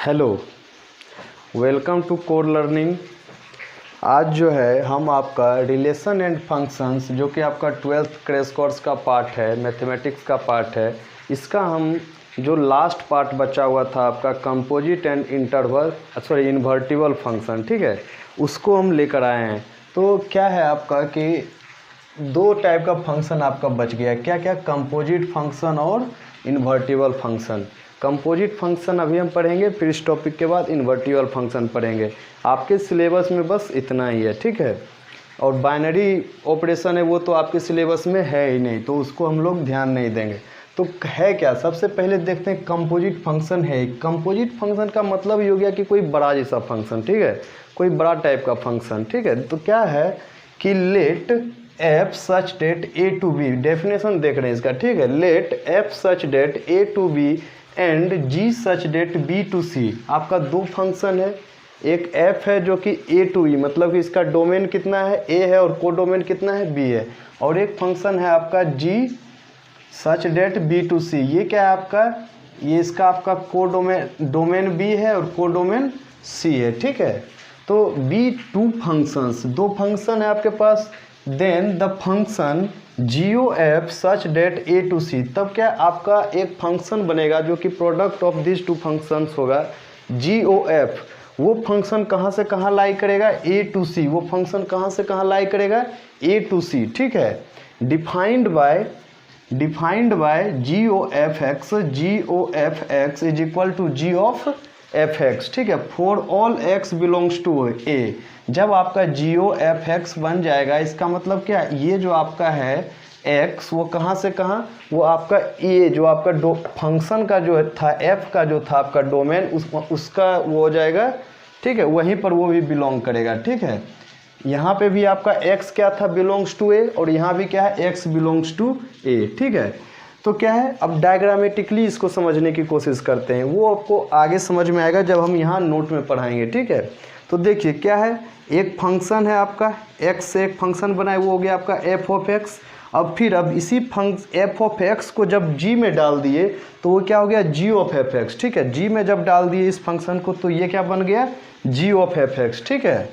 Hello, welcome to core learning. आज जो है हम आपका रिलेशन एंड फंक्शंस जो कि आपका 12th क्रैश कोर्स का पार्ट है, मैथमेटिक्स का पार्ट है, इसका हम जो लास्ट पार्ट बचा हुआ था आपका कंपोजिट एंड इन्वर्टिबल फंक्शन, ठीक है, उसको हम लेकर आए हैं। तो क्या है आपका कि दो टाइप का फंक्शन आपका बच गया, क्या क्या, कंपोजिट फंक्शन और इन्वर्टिबल फंक्शन। कंपोजिट फंक्शन अभी हम पढ़ेंगे, फिर इस टॉपिक के बाद इन्वर्टिबल फंक्शन पढ़ेंगे। आपके सिलेबस में बस इतना ही है, ठीक है। और बाइनरी ऑपरेशन है वो तो आपके सिलेबस में है ही नहीं, तो उसको हम लोग ध्यान नहीं देंगे। तो है क्या, सबसे पहले देखते हैं कंपोजिट फंक्शन है। कंपोजिट फंक्शन का मतलब ये हो गया कि कोई बड़ा जैसा फंक्शन, ठीक है, कोई बड़ा टाइप का फंक्शन, ठीक है। तो क्या है कि let F such that A to B, definition देख रहे हैं इसका, ठीक है। Let F such that A to B and ji such that B to C. आपका दो फंक्शन है, एक एफ है जो कि ए टू ई, मतलब कि इसका डोमेन कितना है, ए है, और कोडोमेन कितना है, बी है। और एक फंक्शन है आपका जी सच डेट बी टू सी। ये क्या है आपका, ये इसका आपका डोमेन बी है और कोडोमेन सी है, ठीक है। तो बी टू फंक्शंस, दो फंक्शन है आपके पास। Then the function g o f such that A to C, तब क्या आपका एक फंक्शन बनेगा जो कि product of this two functions होगा, जीओ एफ। वो फंक्शन कहाँ से कहाँ लाई करेगा, ए टू सी। वो फंक्शन कहाँ से कहाँ लाई करेगा, ए टू सी, ठीक है। Defined by G O F X is equal to ji of F X, ठीक है, for all x belongs to A. जब आपका जी ओ एफ एक्स बन जाएगा, इसका मतलब क्या, ये जो आपका है एक्स, वो कहाँ से कहाँ, वो आपका ए जो आपका फंक्शन का जो था, एफ का जो था आपका डोमेन, उसका वो हो जाएगा, ठीक है, वहीं पर वो भी बिलोंग करेगा, ठीक है। यहाँ पे भी आपका x क्या था, बिलोंग्स टू ए, और यहाँ भी क्या है, x बिलोंग्स टू ए, ठीक है। तो क्या है, अब डायग्रामेटिकली इसको समझने की कोशिश करते हैं, वो आपको आगे समझ में आएगा जब हम यहाँ नोट में पढ़ाएंगे, ठीक है। तो देखिए क्या है, एक फंक्शन है आपका, x से एक फंक्शन बनाए, वो हो गया आपका f ऑफ x। अब इसी f ऑफ x को जब g में डाल दिए तो वो क्या हो गया, g ऑफ एफ एक्स, ठीक है। g में जब डाल दिए इस फंक्शन को तो ये क्या बन गया, g ऑफ एफ एक्स, ठीक है।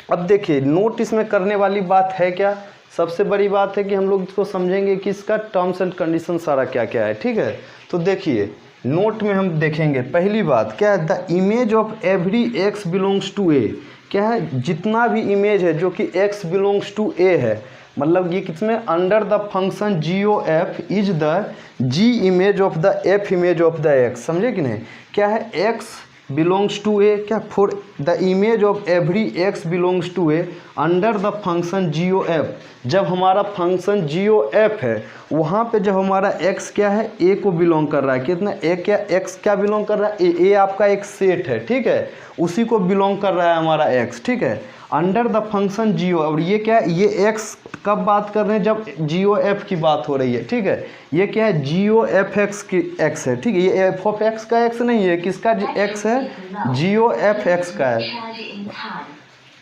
अब देखिए नोट इसमें करने वाली बात है क्या, सबसे बड़ी बात है कि हम लोग इसको समझेंगे कि इसका टर्म्स एंड कंडीशन सारा क्या क्या है, ठीक है। तो देखिए नोट में हम देखेंगे, पहली बात क्या है, the image of every x belongs to ए। क्या है, जितना भी इमेज है जो कि एक्स बिलोंग्स टू ए है, मतलब ये किसमें, under the function ji O F is the g image of the F image of the x, समझे कि नहीं। क्या है, एक्स बिलोंग्स टू ए, क्या, for the image of every x belongs to a under the function ji O f. जब हमारा function जी O F है, वहाँ पे जब हमारा एक्स क्या है, ए को बिलोंग कर रहा है, कितना, ए क्या, एक्स क्या बिलोंग कर रहा है, ए आपका एक सेट है, ठीक है, उसी को बिलोंग कर रहा है हमारा एक्स, ठीक है, अंडर द फंक्शन जी ओ। और ये क्या है, ये एक्स कब बात कर रहे हैं, जब जी ओ एफ की बात हो रही है, ठीक है। ये क्या है, जी ओ एफ एक्स की एक्स है, ठीक है, ये एफ ऑफ एक्स का एक्स नहीं है, किसका एक्स है, जी ओ एफ एक्स का है।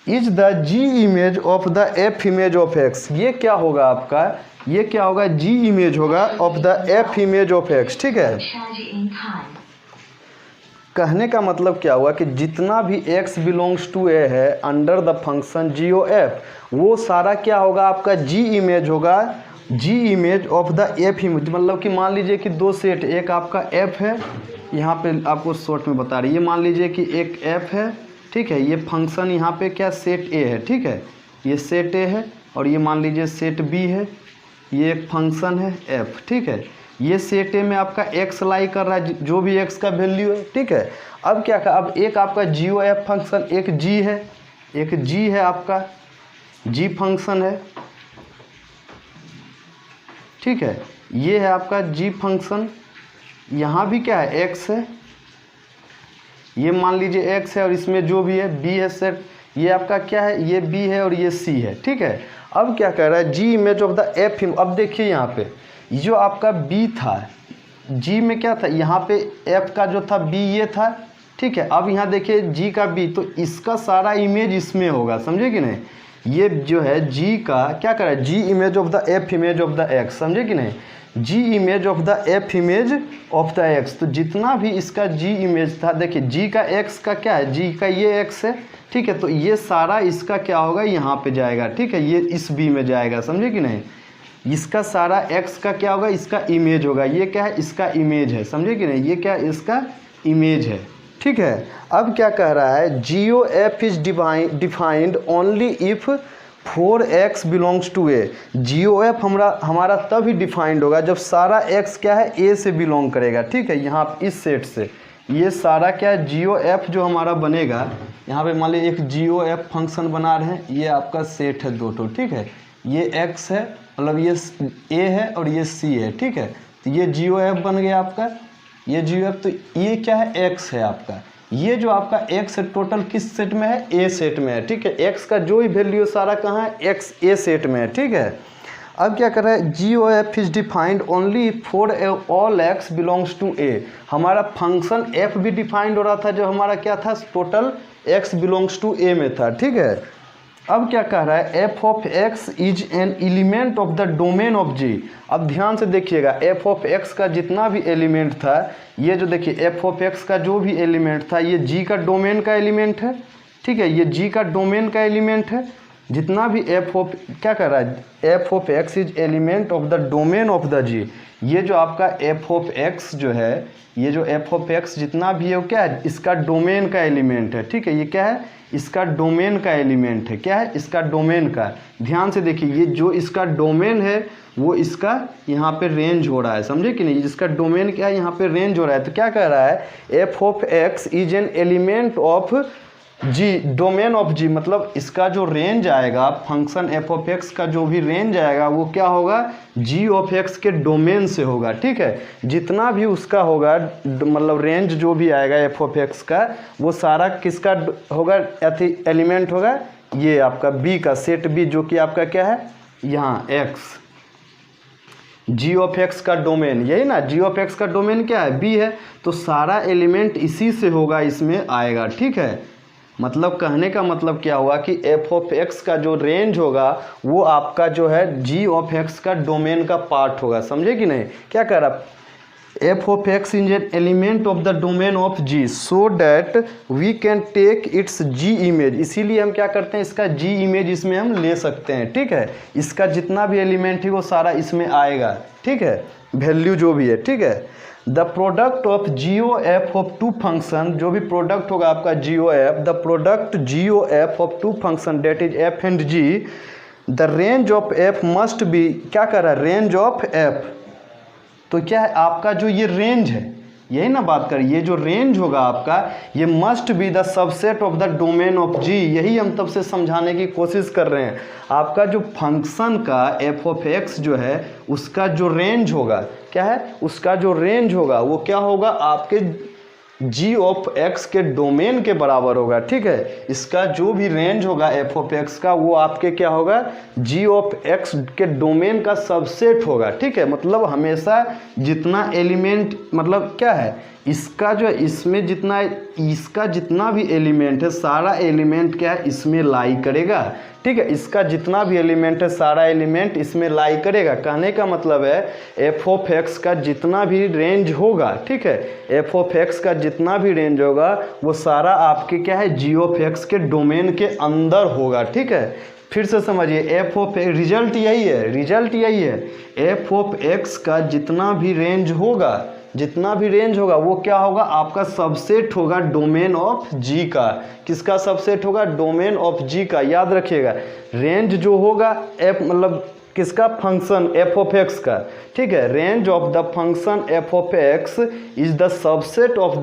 Is the g image of the F image of x. ये क्या होगा आपका, ये क्या होगा, जी इमेज होगा of the F image of x, ठीक है। कहने का मतलब क्या हुआ कि जितना भी x बिलोंग्स टू ए है under the function ji O F, वो सारा क्या होगा आपका, जी इमेज होगा, जी image of the F image. मतलब कि मान लीजिए कि दो सेट, एक आपका f है, यहाँ पे आपको शॉर्ट में बता रही है, मान लीजिए कि एक f है, ठीक है, ये फंक्शन यहाँ पे क्या, सेट a है, ठीक है, ये सेट a है, और ये मान लीजिए सेट b है, ये एक फंक्शन है f, ठीक है। ये सेट ए में आपका x लाई कर रहा है, जो भी x का वैल्यू है, ठीक है। अब क्या का, अब एक आपका जी ओ एफ फंक्शन, एक g है आपका, g फंक्शन है, ठीक है, ये है आपका g फंक्शन। यहाँ भी क्या है, x है, ये मान लीजिए x है, और इसमें जो भी है b है सेट, ये आपका क्या है, ये b है और ये c है, ठीक है। अब क्या कह रहा है, g image of the f। अब देखिए यहाँ पे जो आपका b था, g में क्या था, यहाँ पे f का जो था b ये था, ठीक है। अब यहाँ देखिए g का b, तो इसका सारा इमेज इसमें होगा, समझे कि नहीं। ये जो है जी का क्या कर रहा है, G image of the F image of the x, समझे कि नहीं, G image of the F image of the X. तो जितना भी इसका जी इमेज था, देखिए जी का एक्स का क्या है, जी का ये एक्स है, ठीक है, तो ये सारा इसका क्या होगा, यहाँ पे जाएगा, ठीक है, ये इस बी में जाएगा, समझे कि नहीं, इसका सारा एक्स का क्या होगा, इसका इमेज होगा, ये क्या है, इसका इमेज है, समझे कि नहीं, ये क्या है, इसका इमेज है, ठीक है। अब क्या कह रहा है, g o f is defined only if 4x belongs to a. G o f हमारा तभी डिफाइंड होगा जब सारा x क्या है, ए से बिलोंग करेगा, ठीक है। यहाँ इस सेट से ये सारा क्या है, जीओ एफ जो हमारा बनेगा, यहाँ पे मान लीजिए एक जीओ एफ फंक्शन बना रहे हैं, ये आपका सेट है दो, ठीक है, ये x है, मतलब ये a है और ये c है, ठीक है, तो ये जीओ एफ बन गया आपका, ये जीओ एफ, तो ये क्या है, x है आपका, ये जो आपका x है टोटल किस सेट में है, a सेट में है, ठीक है, x का जो ही वैल्यू सारा कहाँ है, x a सेट में है, ठीक है। अब क्या कर रहा है, G O F is defined only for all x belongs to A. हमारा फंक्शन f भी डिफाइंड हो रहा था जो हमारा क्या था, total x belongs to a में था, ठीक है। अब क्या कह रहा है, F of x is an element of the domain of G. अब ध्यान से देखिएगा, एफ ऑफ एक्स का जितना भी एलिमेंट था, ये जो देखिए एफ ऑफ एक्स का जो भी एलिमेंट था, ये जी का डोमेन का एलिमेंट है, ठीक है, ये जी का डोमेन का एलिमेंट है। जितना भी एफ ऑफ क्या कर रहा है, F of x is element of the domain of the G. ये जो आपका एफ ऑफ एक्स जो है, ये जो एफ ऑफ एक्स जितना भी है वो क्या है, इसका डोमेन का एलिमेंट है, ठीक है, ये क्या है, इसका डोमेन का एलिमेंट है, क्या है, इसका डोमेन का। ध्यान से देखिए, ये जो इसका डोमेन है वो इसका यहाँ पे रेंज हो रहा है, समझे कि नहीं, जिसका डोमेन क्या है, यहाँ पे रेंज हो रहा है। तो क्या कह रहा है, F of x is an element of G, domain of G, मतलब इसका जो रेंज आएगा, फंक्शन एफ ऑफ एक्स का जो भी रेंज आएगा वो क्या होगा, जी ऑफ एक्स के डोमेन से होगा, ठीक है। जितना भी उसका होगा मतलब रेंज जो भी आएगा एफ ऑफ एक्स का, वो सारा किसका होगा, एलिमेंट होगा ये आपका बी का, सेट बी, जो कि आपका क्या है यहाँ एक्स, जी ऑफ एक्स का डोमेन, यही ना, जी ऑफ एक्स का डोमेन क्या है, बी है, तो सारा एलिमेंट इसी से होगा, इसमें आएगा, ठीक है। मतलब कहने का मतलब क्या हुआ कि एफ ऑफ एक्स का जो रेंज होगा वो आपका जो है जी ऑफ एक्स का डोमेन का पार्ट होगा, समझे कि नहीं। क्या कह रहा, f of x is an element of the domain of g so that we can take its ji image. इसीलिए हम क्या करते हैं, इसका जी इमेज इसमें हम ले सकते हैं, ठीक है। इसका जितना भी एलिमेंट है वो सारा इसमें आएगा, ठीक है, वैल्यू जो भी है, ठीक है। The product of g o f of two function, जो भी प्रोडक्ट होगा आपका g o f, the product g o f of two function that is f and ji, the range of F must be, क्या कर रहा है, रेंज ऑफ एफ, तो क्या है आपका जो ये रेंज है, यही ना बात करें, ये जो रेंज होगा आपका, ये must be the subset of the domain of G. यही हम तब से समझाने की कोशिश कर रहे हैं। आपका जो फंक्शन का एफ ऑफ एक्स जो है उसका जो रेंज होगा, क्या है, उसका जो रेंज होगा वो क्या होगा, आपके जी ऑफ एक्स के डोमेन के बराबर होगा, ठीक है। इसका जो भी रेंज होगा एफ ऑफ एक्स का, वो आपके क्या होगा, जी ऑफ एक्स के डोमेन का सबसेट होगा, ठीक है। मतलब हमेशा जितना एलिमेंट, मतलब क्या है, इसका जो इसमें जितना, इसका जितना भी एलिमेंट है सारा एलिमेंट क्या है, इसमें लाई करेगा, ठीक है। इसका जितना भी एलिमेंट है सारा एलिमेंट इसमें लाई करेगा। कहने का मतलब है एफ ऑफ एक्स का जितना भी रेंज होगा, ठीक है, एफ ऑफ एक्स का जितना भी रेंज होगा वो सारा आपके क्या है, जी ऑफ एक्स के डोमेन के अंदर होगा, ठीक है। फिर से समझिए, एफ ऑफ रिजल्ट यही है, रिजल्ट यही है, एफ ऑफ एक्स का जितना भी रेंज होगा, जितना भी रेंज होगा वो क्या होगा, आपका सबसेट होगा डोमेन ऑफ जी का। किसका सबसेट होगा, डोमेन ऑफ जी का। याद रखिएगा, रेंज जो होगा एफ मतलब किसका, फंक्शन एफ ऑफ एक्स का, ठीक है। Range of the function f of x is the subset of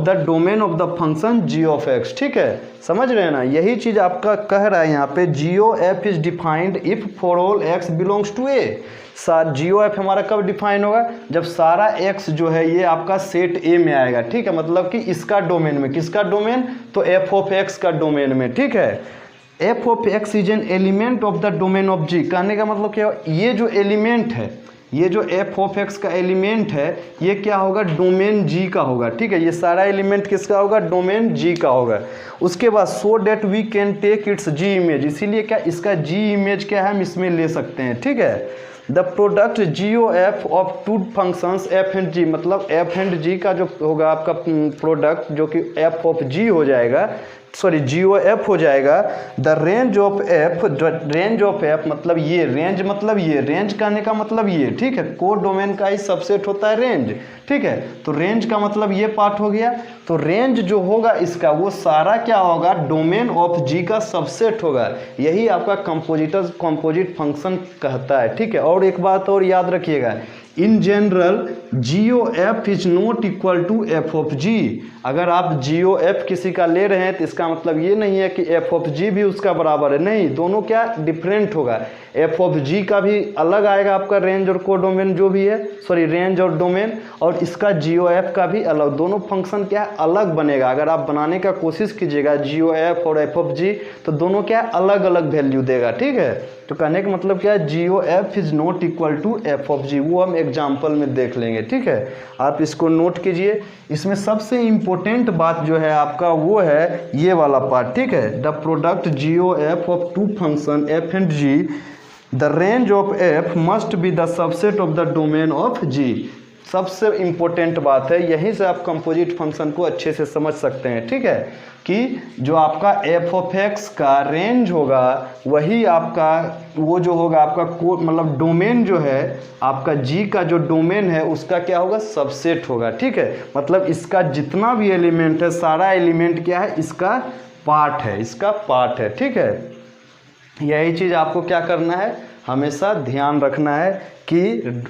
the domain of the function g of x, ठीक है। समझ रहे हैं ना, यही चीज आपका कह रहा है यहाँ पे, g o f is defined if for all x belongs to a. G o f हमारा कब डिफाइन होगा, जब सारा एक्स जो है ये आपका सेट ए में आएगा, ठीक है। मतलब कि इसका डोमेन में, किसका डोमेन, तो एफ ऑफ एक्स का डोमेन में, ठीक है। F of x is an element of the domain of G. कहने का मतलब क्या है, ये जो एलिमेंट है, ये जो एफ ऑफ एक्स का एलिमेंट है ये क्या होगा, डोमेन जी का होगा, ठीक है। ये सारा एलिमेंट किसका होगा, डोमेन जी का होगा। उसके बाद so that we can take its ji image, इसीलिए क्या इसका जी इमेज क्या है हम इसमें ले सकते हैं, ठीक है। The product G O F of two functions F and G, मतलब एफ एंड जी का जो होगा आपका प्रोडक्ट जो कि एफ ऑफ जी हो जाएगा, सॉरी जी ओ एफ हो जाएगा। The range of F, range of F मतलब ये रेंज, मतलब ये रेंज कहने का मतलब ये, ठीक है। कोड डोमेन का ही सबसेट होता है रेंज, ठीक है। तो रेंज का मतलब ये पार्ट हो गया। तो रेंज जो होगा इसका वो सारा क्या होगा, डोमेन ऑफ जी का सबसेट होगा। यही आपका कंपोजिट फंक्शन कहता है, ठीक है। और एक बात और याद रखिएगा, in general G O F is not equal to F of G. अगर आप जी ओ एफ किसी का ले रहे हैं तो इसका मतलब ये नहीं है कि एफ ऑफ जी भी उसका बराबर है, नहीं, दोनों क्या डिफरेंट होगा। एफ ऑफ जी का भी अलग आएगा आपका रेंज और कोडोमेन जो भी है, सॉरी रेंज और डोमेन, और इसका जी ओ एफ का भी अलग, दोनों फंक्शन क्या है अलग बनेगा। अगर आप बनाने का कोशिश कीजिएगा जी ओ एफ और एफ ऑफ जी तो दोनों क्या है अलग अलग वैल्यू देगा, ठीक है। तो कहने का मतलब क्या है, G O F is not equal to F of G, वो हम एग्जाम्पल में देख लेंगे, ठीक है। आप इसको नोट कीजिए। इसमें सबसे इम्पोर्टेंट बात जो है आपका वो है ये वाला पार्ट, ठीक है। The product G O F of two function F and ji, the range of F must be the subset of the domain of G. सबसे इम्पोर्टेंट बात है, यहीं से आप कंपोजिट फंक्शन को अच्छे से समझ सकते हैं, ठीक है, कि जो आपका एफ ऑफ एक्स का रेंज होगा वही आपका वो जो होगा आपका मतलब डोमेन जो है आपका जी का जो डोमेन है उसका क्या होगा, सबसेट होगा, ठीक है। मतलब इसका जितना भी एलिमेंट है सारा एलिमेंट क्या है, इसका पार्ट है, इसका पार्ट है, ठीक है। यही चीज़ आपको क्या करना है, हमेशा ध्यान रखना है कि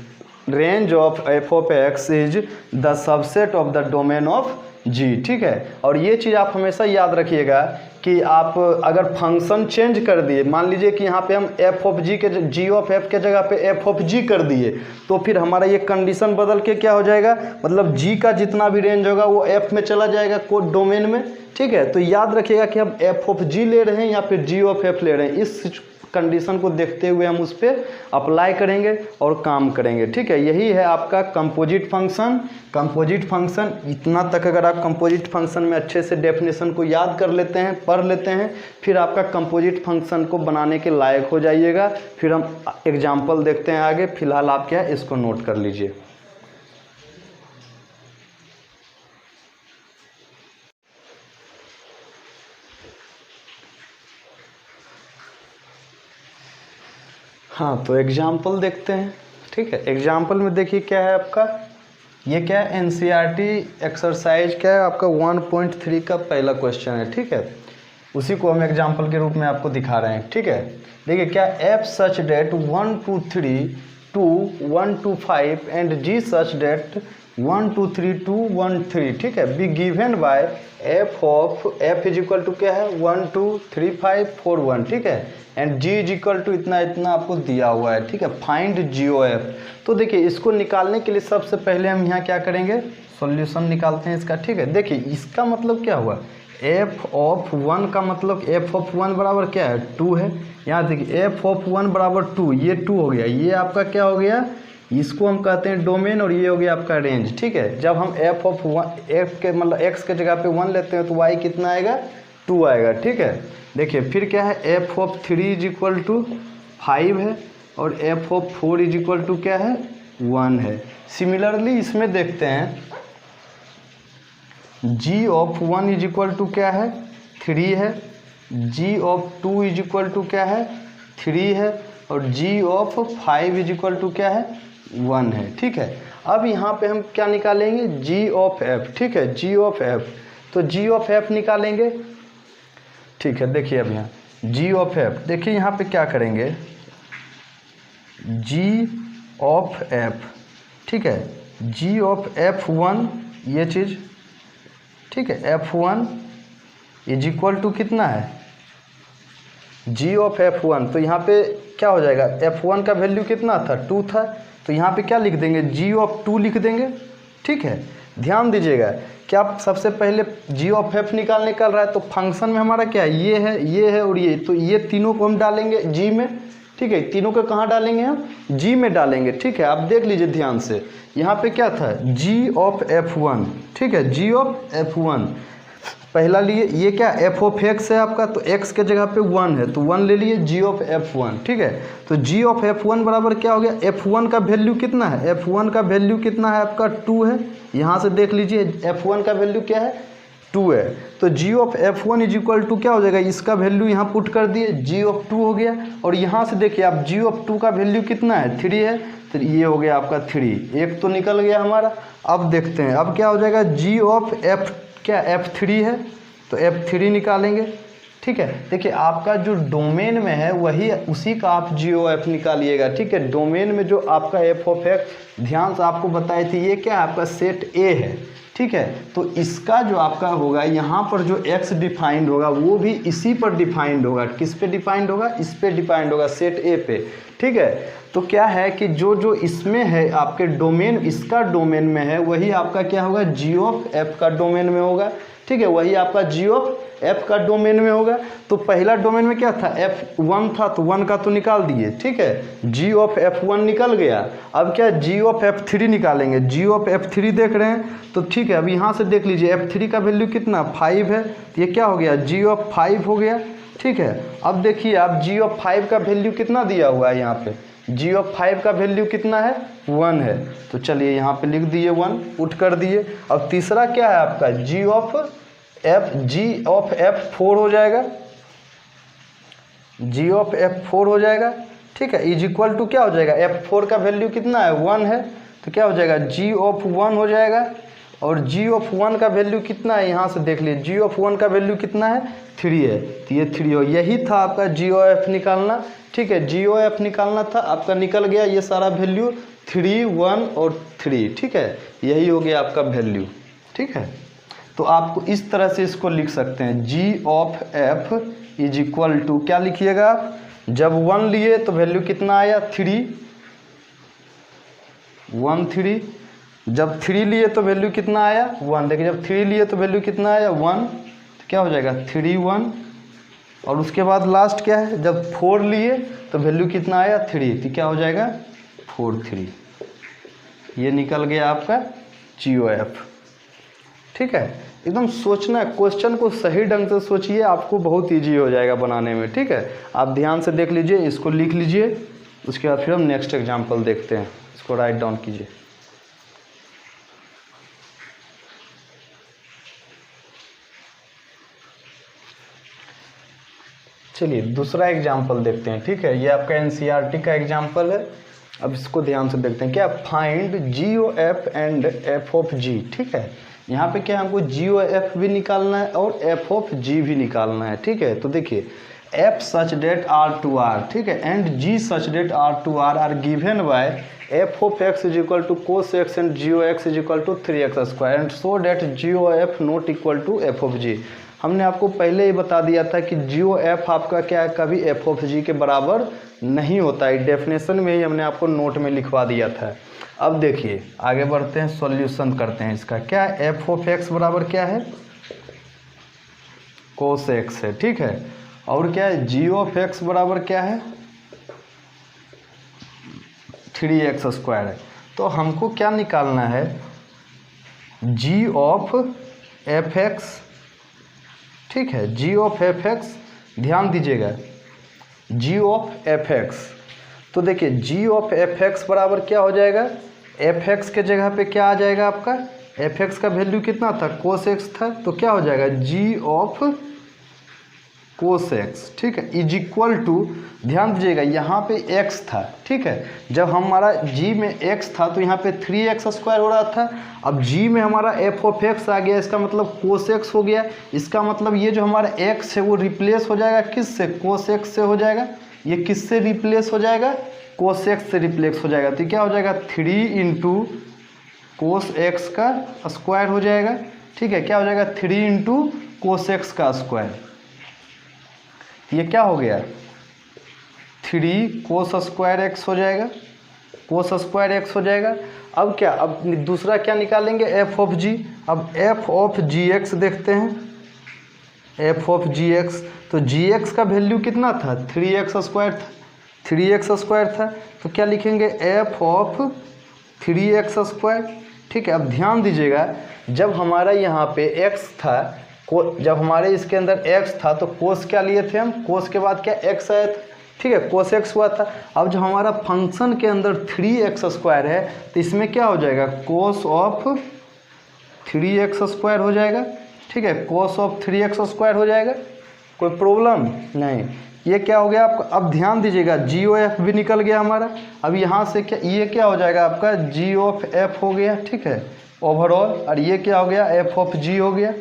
range of F of x is the subset of the domain of G, ठीक है। और ये चीज़ आप हमेशा याद रखिएगा कि आप अगर फंक्शन चेंज कर दिए, मान लीजिए कि यहाँ पे हम एफ ऑफ जी के जी ऑफ एफ के जगह पे एफ ऑफ जी कर दिए, तो फिर हमारा ये कंडीशन बदल के क्या हो जाएगा, मतलब जी का जितना भी रेंज होगा वो एफ में चला जाएगा कोड डोमेन में, ठीक है। तो याद रखिएगा कि हम एफ ऑफ जी ले रहे हैं या फिर जी ऑफ एफ ले रहे हैं, इस कंडीशन को देखते हुए हम उस पर अप्लाई करेंगे और काम करेंगे, ठीक है। यही है आपका कंपोजिट फंक्शन। कंपोजिट फंक्शन इतना तक अगर आप कंपोजिट फंक्शन में अच्छे से डेफिनेशन को याद कर लेते हैं, पढ़ लेते हैं, फिर आपका कंपोजिट फंक्शन को बनाने के लायक हो जाइएगा। फिर हम एग्जाम्पल देखते हैं आगे, फिलहाल आप क्या है इसको नोट कर लीजिए। हाँ, तो एग्जाम्पल देखते हैं, ठीक है। एग्जाम्पल में देखिए क्या है आपका, ये क्या है एनसीईआरटी एक्सरसाइज क्या है आपका 1.3 का पहला क्वेश्चन है, ठीक है। उसी को हम एग्जाम्पल के रूप में आपको दिखा रहे हैं, ठीक है। देखिए क्या, f such that 1 2 3 2 1 2 5 and ji such that 1 2 3 2 1 3, ठीक है, b given by F of F is equal to क्या है 1 2 3 5 4 1, ठीक है, and g is equal to इतना इतना आपको दिया हुआ है, ठीक है। फाइंड जी ओ एफ। तो देखिए इसको निकालने के लिए सबसे पहले हम यहाँ क्या करेंगे, सॉल्यूशन निकालते हैं इसका, ठीक है। देखिए इसका मतलब क्या हुआ, एफ ऑफ 1 का मतलब एफ ऑफ 1 बराबर क्या है 2 है। यहाँ देखिए एफ ऑफ 1 बराबर 2, ये 2 हो गया, ये आपका क्या हो गया, इसको हम कहते हैं डोमेन और ये हो गया आपका रेंज, ठीक है। जब हम एफ ऑफ 1 एफ के मतलब एक्स के जगह पे 1 लेते हैं तो वाई कितना आएगा 2 आएगा, ठीक है। देखिए फिर क्या है, F of 3 is equal to 5 है और f of 4 is equal to क्या है 1 है। सिमिलरली इसमें देखते हैं जी ऑफ 1 इज इक्वल टू क्या है 3 है, g of 2 is equal to क्या है 3 है और g of 5 is equal to क्या है 1 है, ठीक है। अब यहाँ पे हम क्या निकालेंगे, जी ऑफ एफ, ठीक है, जी ऑफ एफ। तो जी ऑफ एफ निकालेंगे, ठीक है। देखिए अब यहाँ जी ऑफ एफ, देखिए यहाँ पे क्या करेंगे, जी ऑफ एफ, ठीक है, जी ऑफ F1 ये चीज़, ठीक है, F1 इज इक्वल टू कितना है जी ऑफ F1। तो यहाँ पे क्या हो जाएगा, F1 का वैल्यू कितना था 2 था, तो यहाँ पे क्या लिख देंगे जी ऑफ 2 लिख देंगे, ठीक है। ध्यान दीजिएगा कि आप सबसे पहले जी ऑफ एफ निकालने रहा है तो फंक्शन में हमारा क्या है, ये है और ये, तो ये तीनों को हम डालेंगे जी में, ठीक है। तीनों को कहाँ डालेंगे हम, जी में डालेंगे, ठीक है। आप देख लीजिए ध्यान से, यहाँ पे क्या था, जी ऑफ f1, ठीक है, जी ऑफ f1 पहला लिए, ये क्या f ऑफ x है आपका, तो x के जगह पे 1 है तो 1 ले लिए, g ऑफ f1, ठीक है। तो g ऑफ f1 बराबर क्या हो गया, f1 का वैल्यू कितना है, f1 का वैल्यू कितना है आपका 2 है, यहाँ से देख लीजिए f1 का वैल्यू क्या है 2 है। तो g of f1 is equal to क्या हो जाएगा, इसका वैल्यू यहाँ पुट कर दिए, g ऑफ 2 हो गया। और यहाँ से देखिए आप g ऑफ 2 का वैल्यू कितना है 3 है, तो ये हो गया आपका 3, एक तो निकल गया हमारा। अब देखते हैं अब क्या हो जाएगा, g ऑफ f क्या f3 है, तो f3 निकालेंगे, ठीक है। देखिए आपका जो डोमेन में है वही उसी का आप जी ओ एफ निकालिएगा, ठीक है। डोमेन में जो आपका एफ ऑफ एक्स ध्यान से आपको बताई थी, ये क्या आपका सेट ए है, ठीक है। तो इसका जो आपका होगा यहाँ पर जो x डिफाइंड होगा वो भी इसी पर डिफाइंड होगा, किस पे डिफाइंड होगा, इस पे डिफाइंड होगा, सेट ए पे, ठीक है। तो क्या है कि जो जो इसमें है आपके डोमेन, इसका डोमेन में है वही आपका क्या होगा, जी ऑफ एफ का डोमेन में होगा, ठीक है। वही आपका जी ऑफ एफ का डोमेन में होगा। तो पहला डोमेन में क्या था, f1 था, तो 1 का तो निकाल दिए, ठीक है। जी ऑफ f1 निकल गया। अब क्या जी ऑफ f3 निकालेंगे, जी ऑफ f3 देख रहे हैं तो ठीक है। अब यहाँ से देख लीजिए f3 का वैल्यू कितना 5 है, तो ये क्या हो गया, जी ऑफ 5 हो गया, ठीक है। अब देखिए आप जी ऑफ 5 का वैल्यू कितना दिया हुआ है, यहाँ पे जी ऑफ 5 का वैल्यू कितना है 1 है, तो चलिए यहाँ पे लिख दिए 1, पुट कर दिए। अब तीसरा क्या है आपका, जी ऑफ f4 हो जाएगा, जी ऑफ f4 हो जाएगा, ठीक है। इज इक्वल टू क्या हो जाएगा, f4 का वैल्यू कितना है 1 है, तो क्या हो जाएगा जी ऑफ 1 हो जाएगा। और जी ऑफ 1 का वैल्यू कितना है, यहाँ से देख लीजिए जी ऑफ 1 का वैल्यू कितना है 3 है, तो ये 3 हो, यही था आपका जी ओ एफ निकालना, ठीक है। जी ओ एफ निकालना था आपका, निकल गया ये सारा वैल्यू 3, 1 और 3, ठीक है। यही हो गया आपका वैल्यू, ठीक है। तो आपको इस तरह से इसको लिख सकते हैं, जी of F is equal to क्या लिखिएगा आप, जब 1 लिए तो वैल्यू कितना आया 3, 1 3, जब 3 लिए तो वैल्यू कितना आया 1, देखिए जब 3 लिए तो वैल्यू कितना आया 1, तो क्या हो जाएगा 3 1, और उसके बाद लास्ट क्या है, जब 4 लिए तो वैल्यू कितना आया 3, तो क्या हो जाएगा 4 3, ये निकल गया आपका जी ओ एफ, ठीक है। एकदम सोचना, क्वेश्चन को सही ढंग से सोचिए, आपको बहुत इजी हो जाएगा बनाने में, ठीक है। आप ध्यान से देख लीजिए, इसको लिख लीजिए, उसके बाद फिर हम नेक्स्ट एग्जांपल देखते हैं। इसको राइट डाउन कीजिए। चलिए दूसरा एग्जांपल देखते हैं, ठीक है। ये आपका एनसीईआरटी का एग्जांपल है। अब इसको ध्यान से देखते हैं, क्या find ji O F and F of G, ठीक है। यहाँ पे क्या हमको जी ओ एफ भी निकालना है और एफ ऑफ जी भी निकालना है, ठीक है। तो देखिए F such that R to R, ठीक है, and ji such that R to R given by F of x is equal to cos X and G O X is equal to 3x square and so that G O F not equal to F of G. हमने आपको पहले ही बता दिया था कि जी O F आपका क्या है, कभी एफ ऑफ जी के बराबर नहीं होता है, डेफिनेशन में ही हमने आपको नोट में लिखवा दिया था। अब देखिए आगे बढ़ते हैं, सॉल्यूशन करते हैं इसका। क्या एफ ऑफ एक्स बराबर क्या है, कोस एक्स है, ठीक है। और क्या है, जी ऑफ एक्स बराबर क्या है 3x स्क्वायर है। तो हमको क्या निकालना है, जी ऑफ एफ एक्स, ठीक है, जी ऑफ एफ एक्स, ध्यान दीजिएगा जी ऑफ एफ एक्स। तो देखिए जी ऑफ एफ एक्स बराबर क्या हो जाएगा, एफ एक्स के जगह पे क्या आ जाएगा आपका, एफ एक्स का वैल्यू कितना था कोस एक्स था, तो क्या हो जाएगा जी ऑफ कोस एक्स, ठीक है, इज इक्वल टू, ध्यान दीजिएगा यहाँ पे x था, ठीक है। जब हमारा g में x था तो यहाँ पे 3x स्क्वायर हो रहा था। अब g में हमारा f ऑफ x आ गया, इसका मतलब कोस x हो गया। इसका मतलब ये जो हमारा x है वो रिप्लेस हो जाएगा किस से, कोस x से हो जाएगा। ये किस से रिप्लेस हो जाएगा, कोस x से रिप्लेस हो जाएगा। तो क्या हो जाएगा 3 इंटू कोस एक्स का स्क्वायर हो जाएगा, ठीक है। क्या हो जाएगा 3 इंटू कोस एक्स का स्क्वायर, ये क्या हो गया 3 कोस स्क्वायर एक्स हो जाएगा, कोस स्क्वायर एक्स हो जाएगा। अब क्या, अब दूसरा क्या निकालेंगे एफ ऑफ जी। अब एफ ऑफ जी एक्स देखते हैं, एफ ऑफ जी एक्स। तो जी एक्स का वैल्यू कितना था 3x स्क्वायर था, 3x² था, तो क्या लिखेंगे एफ ऑफ 3x²। ठीक है, अब ध्यान दीजिएगा, जब हमारा यहाँ पे x था, जब हमारे इसके अंदर x था तो कोस क्या लिए थे हम, कोस के बाद क्या x आया था। ठीक है, कोस x हुआ था। अब जो हमारा फंक्शन के अंदर 3x² है तो इसमें क्या हो जाएगा, कोस ऑफ 3x² हो जाएगा। ठीक है, कोस ऑफ 3x² हो जाएगा, कोई प्रॉब्लम नहीं। ये क्या हो गया आपका, अब ध्यान दीजिएगा GOF भी निकल गया हमारा। अब यहाँ से क्या, ये क्या हो जाएगा आपका G(f) हो गया। ठीक है, ओवरऑल, और ये क्या हो गया f(g) हो गया।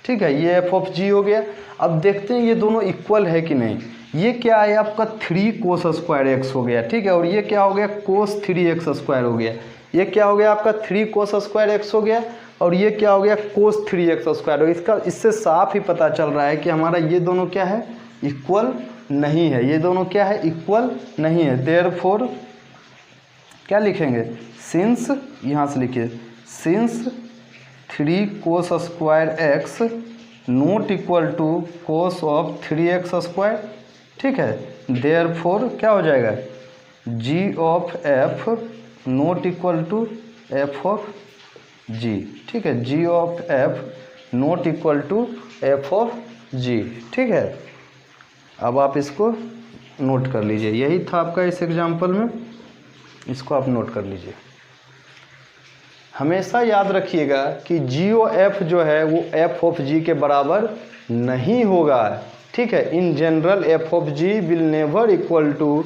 ठीक है, ये f(g) हो गया। अब देखते हैं ये दोनों इक्वल है कि नहीं। ये क्या है आपका 3 cos² x हो गया। ठीक है, और ये क्या हो गया cos 3x² हो गया। ये क्या हो गया आपका 3 cos² x हो गया, और ये क्या हो गया cos 3x²। इसका इससे साफ ही पता चल रहा है कि हमारा ये दोनों क्या है, इक्वल नहीं है। ये दोनों क्या है, इक्वल नहीं है। देयरफॉर क्या लिखेंगे, सिंस, यहाँ से लिखिए since 3 cos² x not equal to cos of 3x²। ठीक है, देयरफॉर क्या हो जाएगा G(f) not equal to f(g). ठीक है, G(f) not equal to f(g). ठीक है, अब आप इसको नोट कर लीजिए, यही था आपका इस एग्जाम्पल में, इसको आप नोट कर लीजिए। हमेशा याद रखिएगा कि GOF जो है वो f(g) के बराबर नहीं होगा। ठीक है, in general f(g) will never equal to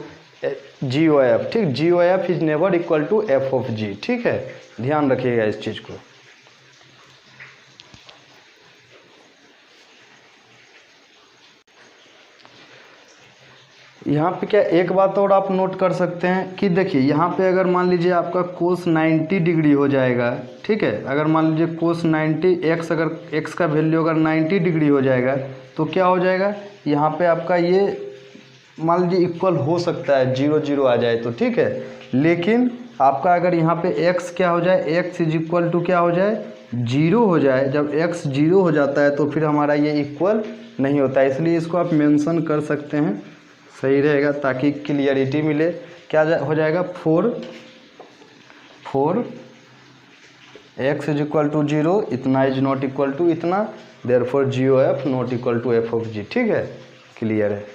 GOF। ठीक, GOF is never equal to f(g). ठीक है, ध्यान रखिएगा इस चीज़ को। यहाँ पे क्या एक बात और आप नोट कर सकते हैं कि देखिए यहाँ पे अगर मान लीजिए आपका कोस 90 डिग्री हो जाएगा। ठीक है, अगर मान लीजिए कोस 90 x, अगर x का वैल्यू अगर 90 डिग्री हो जाएगा तो क्या हो जाएगा, यहाँ पे आपका ये मान लीजिए इक्वल हो सकता है 0 0 आ जाए तो। ठीक है, लेकिन आपका अगर यहाँ पे x क्या हो जाए, x इज इक्वल टू क्या हो जाए, 0 हो जाए। जब x 0 हो जाता है तो फिर हमारा ये इक्वल नहीं होता है, इसलिए इसको आप मेंशन कर सकते हैं, सही रहेगा ताकि क्लियरिटी मिले। क्या हो जाएगा, 4 x इज इक्वल टू 0, इतना इज नॉट इक्वल टू इतना, therefore GOF not equal to f(g). ठीक है, क्लियर है।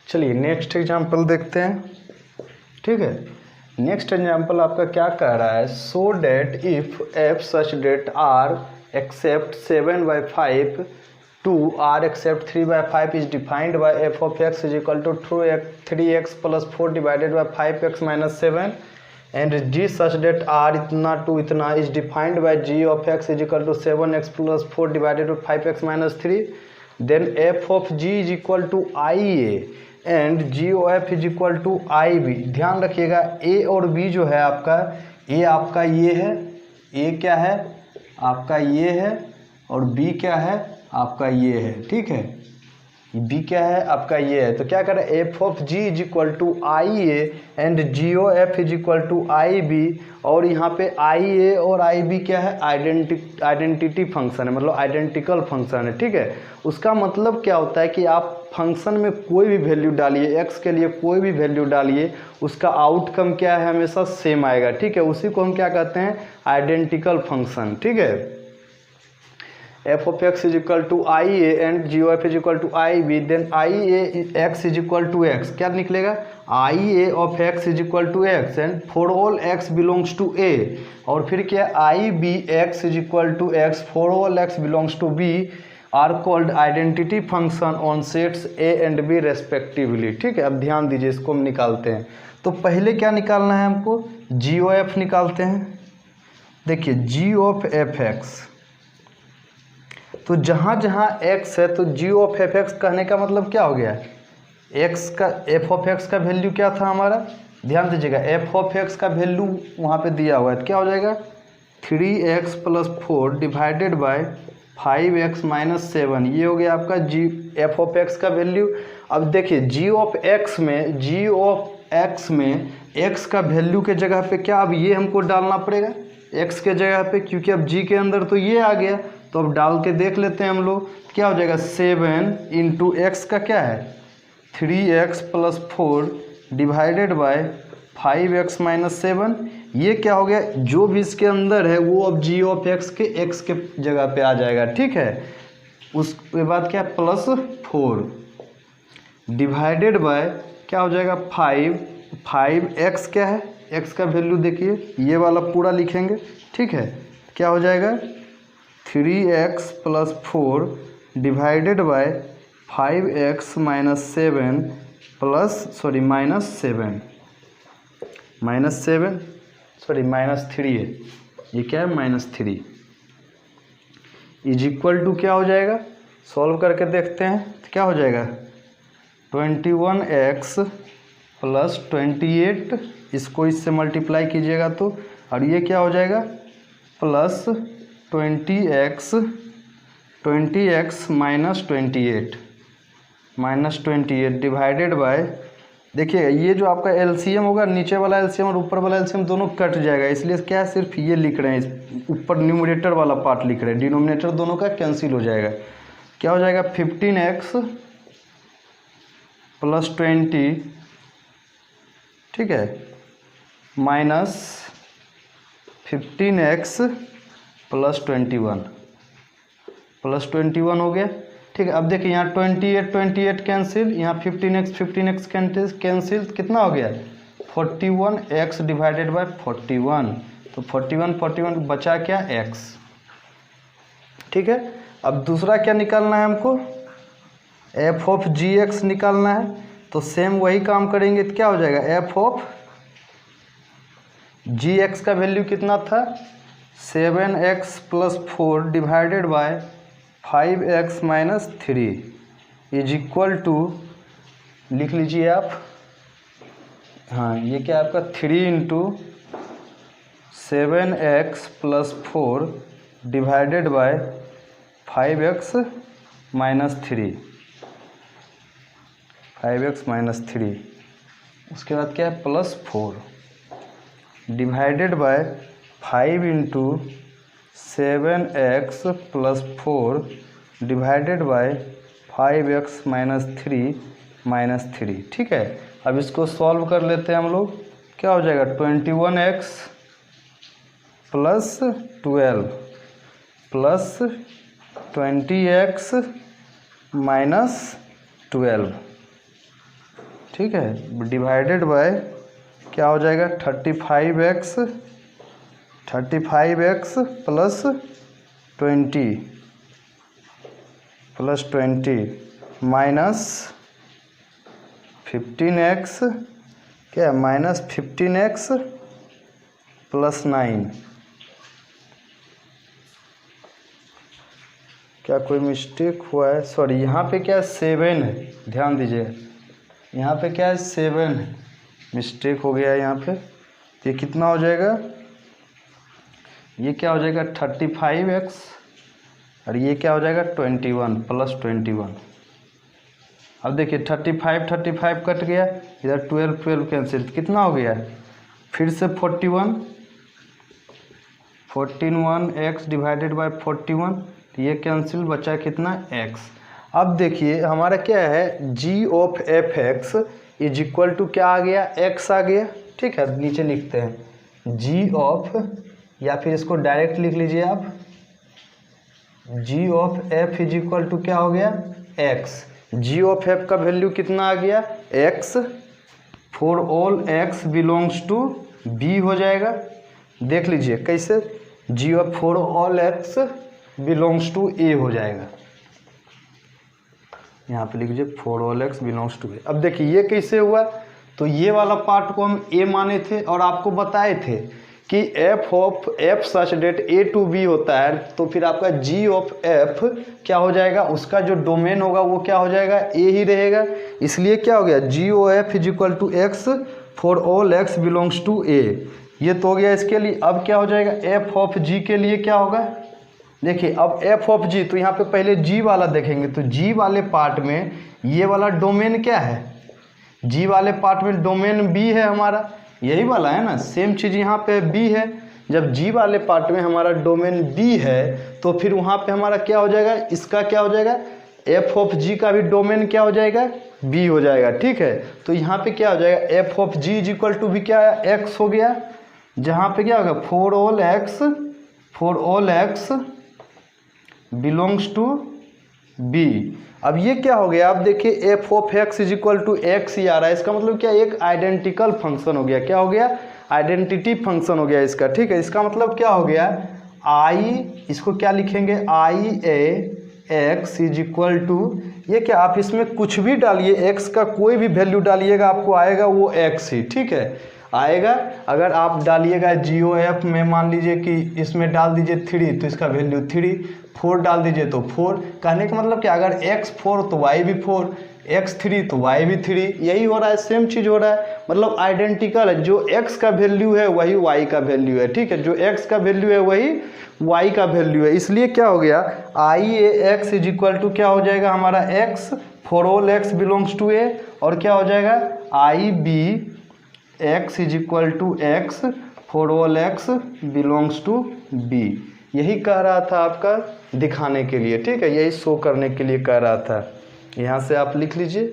चलिए नेक्स्ट एग्जाम्पल देखते हैं। ठीक है, नेक्स्ट एग्जाम्पल आपका क्या कह रहा है, so that if f such that r except 7/5 to r except 3/5 is defined by f of x is equal to 3x + 4 divided by 5x - 7 and g such that r इतना to इतना is defined by g of x is equal to 7x + 4 divided by 5x - 3, then f of g is equal to IA and GOF is equal to IB। ध्यान रखिएगा A और B जो है आपका, A आपका ये है, A क्या है आपका ये है, और B क्या है आपका ये है। ठीक है, B क्या है आपका ये है, तो क्या करें f of g is equal to IA and GOF is equal to IB, और यहाँ पे IA और IB क्या है, आइडेंटिटी फंक्शन है, मतलब आइडेंटिकल फंक्शन है। ठीक है, उसका मतलब क्या होता है कि आप फंक्शन में कोई भी वैल्यू डालिए, x के लिए कोई भी वैल्यू डालिए, उसका आउटकम क्या है, हमेशा सेम आएगा। ठीक है, उसी को हम क्या कहते हैं, आइडेंटिकल फंक्शन। ठीक है, f of x is equal to IA and GOF is equal to IB, then IA x is equal to x, क्या निकलेगा, IA of x is equal to x and for all x belongs to A, और फिर क्या IB x is equal to x for all x belongs to B are called identity function on sets A and B respectively. ठीक है, अब ध्यान दीजिए, इसको हम निकालते हैं। तो पहले क्या निकालना है हमको, GOF निकालते हैं। देखिए G ऑफ f(x), तो जहाँ जहाँ x है तो G ऑफ f(x) कहने का मतलब क्या हो गया, x का f ऑफ x का वैल्यू क्या था हमारा, ध्यान दीजिएगा f ऑफ x का वैल्यू वहाँ पे दिया हुआ है, तो क्या हो जाएगा 3x + 4 डिवाइडेड बाय 5x - 7, ये हो गया आपका g f ऑफ x का वैल्यू। अब देखिए g ऑफ x में x का वैल्यू के जगह पे क्या, अब ये हमको डालना पड़ेगा, x के जगह पे, क्योंकि अब g के अंदर तो ये आ गया, तो अब डाल के देख लेते हैं हम लोग क्या हो जाएगा। 7 इंटू एक्स का क्या है 3x + 4 डिवाइडेड बाय 5x - 7। ये क्या हो गया, जो भी इसके अंदर है वो अब g ऑफ x के x के जगह पे आ जाएगा, ठीक है। उसके बाद क्या +4 डिवाइडेड बाय क्या हो जाएगा 5x क्या है, x का वैल्यू देखिए ये वाला पूरा लिखेंगे, ठीक है। क्या हो जाएगा 3x + 4 डिवाइडेड बाय 5x - 7 -3 है, ये क्या है -3 इज इक्वल टू क्या हो जाएगा, सॉल्व करके देखते हैं तो क्या हो जाएगा 21x + 28, इसको इससे मल्टीप्लाई कीजिएगा तो, और ये क्या हो जाएगा +20x -28 डिवाइडेड बाय, देखिए ये जो आपका एलसीएम होगा, नीचे वाला एलसीएम और ऊपर वाला एलसीएम दोनों कट जाएगा, इसलिए क्या है सिर्फ ये लिख रहे हैं, ऊपर न्यूमरेटर वाला पार्ट लिख रहे हैं, डिनोमिनेटर दोनों का कैंसिल हो जाएगा। क्या हो जाएगा 15x + 20, ठीक है, -15x + 21 हो गया, ठीक है। अब देखिए यहाँ 28 कैंसिल, यहाँ 15x कैंसिल, कितना हो गया 41x डिवाइडेड बाय 41, तो 41 बचा क्या x, ठीक है। अब दूसरा क्या निकालना है हमको, f ऑफ gx निकालना है, तो सेम वही काम करेंगे, तो क्या हो जाएगा f ऑफ gx का वैल्यू कितना था 7x + 4 divided by 5x - 3 is equal to, लिख लीजिए आप, हाँ ये क्या आपका 3 into 7x + 4 divided by 5x - 3, उसके बाद क्या है +4 divided bye 5 into 7x + 4 divided by 5x - 3, ठीक है। अब इसको सॉल्व कर लेते हैं हम लोग, क्या हो जाएगा 21x + 12 प्लस 20x - 12, ठीक है, डिवाइडेड बाय क्या हो जाएगा 35x + 20 माइनस 15x, क्या -15x + 9, क्या कोई मिस्टेक हुआ है, सॉरी यहाँ पे क्या 7 है, ध्यान दीजिए यहाँ पे क्या है 7 है, मिस्टेक हो गया है यहाँ पे। ये कितना हो जाएगा, ये क्या हो जाएगा 35x और ये क्या हो जाएगा 21 + 21। अब देखिए 35 कट गया, इधर 12 कैंसिल, कितना हो गया फिर से 14x डिवाइडेड बाय 41, तो ये कैंसिल, बचा कितना x। अब देखिए हमारा क्या है g of f(x) is equal to क्या आ गया x आ गया, ठीक है। नीचे लिखते हैं g ऑफ, या फिर इसको डायरेक्ट लिख लीजिए आप, g of f is equal to क्या हो गया x। g ऑफ f का वैल्यू कितना आ गया x, for all x belongs to b हो जाएगा। देख लीजिए कैसे, g of for all x belongs to a हो जाएगा, यहाँ पे लिख लीजिए for all x belongs to a। अब देखिए ये कैसे हुआ, तो ये वाला पार्ट को हम a माने थे और आपको बताए थे कि f of f such that a to b होता है, तो फिर आपका g ऑफ f क्या हो जाएगा, उसका जो डोमेन होगा वो क्या हो जाएगा a ही रहेगा। इसलिए क्या हो गया g o f is equal to x for all x belongs to a, ये तो हो गया इसके लिए। अब क्या हो जाएगा f ऑफ g के लिए क्या होगा, देखिए अब f ऑफ g, तो यहाँ पे पहले g वाला देखेंगे, तो g वाले पार्ट में ये वाला डोमेन क्या है, g वाले पार्ट में डोमेन b है हमारा, यही वाला है ना, सेम चीज़ यहाँ पे b है, जब जी वाले पार्ट में हमारा डोमेन बी है तो फिर वहाँ पे हमारा क्या हो जाएगा, इसका क्या हो जाएगा, एफ ऑफ जी का भी डोमेन क्या हो जाएगा, बी हो जाएगा। ठीक है, तो यहाँ पे क्या हो जाएगा, f of g is equal to भी क्या है, एक्स हो गया, जहाँ पे क्या होगा, for all x belongs to B. अब ये क्या हो गया, आप देखिए F of x is equal to X ही आ रहा है, इसका मतलब क्या, एक आइडेंटिकल फंक्शन हो गया। क्या हो गया, आइडेंटिटी फंक्शन हो गया इसका। ठीक है, इसका मतलब क्या हो गया, आई, इसको क्या लिखेंगे, आई A X is equal to, ये क्या, आप इसमें कुछ भी डालिए, एक्स का कोई भी वैल्यू डालिएगा आपको आएगा वो एक्स ही। ठीक है, आएगा। अगर आप डालिएगा GOF में, मान लीजिए कि इसमें डाल दीजिए 3 तो इसका वैल्यू 3, 4 डाल दीजिए तो 4। कहने का मतलब कि अगर x 4 तो y भी 4, x 3 तो y भी 3, यही हो रहा है, सेम चीज़ हो रहा है, मतलब आइडेंटिकल है। जो x का वैल्यू है वही y का वैल्यू है। ठीक है, जो x का वैल्यू है वही y का वैल्यू है। इसलिए क्या हो गया, I A X is equal to क्या हो जाएगा हमारा, x for all x belongs to a, और क्या हो जाएगा, I B x is equal to X for all x belongs to b। यही कह रहा था आपका दिखाने के लिए। ठीक है, यही शो करने के लिए कह रहा था। यहाँ से आप लिख लीजिए।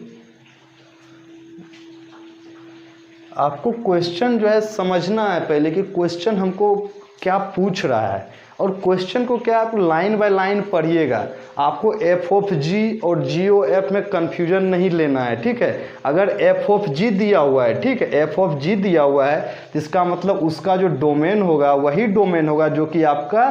आपको क्वेश्चन जो है समझना है पहले कि क्वेश्चन हमको क्या पूछ रहा है, और क्वेश्चन को क्या आप लाइन बाय लाइन पढ़िएगा। आपको एफ ऑफ जी और GOF में कन्फ्यूजन नहीं लेना है। ठीक है, अगर एफ ऑफ जी दिया हुआ है, ठीक है, एफ ऑफ जी दिया हुआ है तो इसका मतलब उसका जो डोमेन होगा वही डोमेन होगा जो कि आपका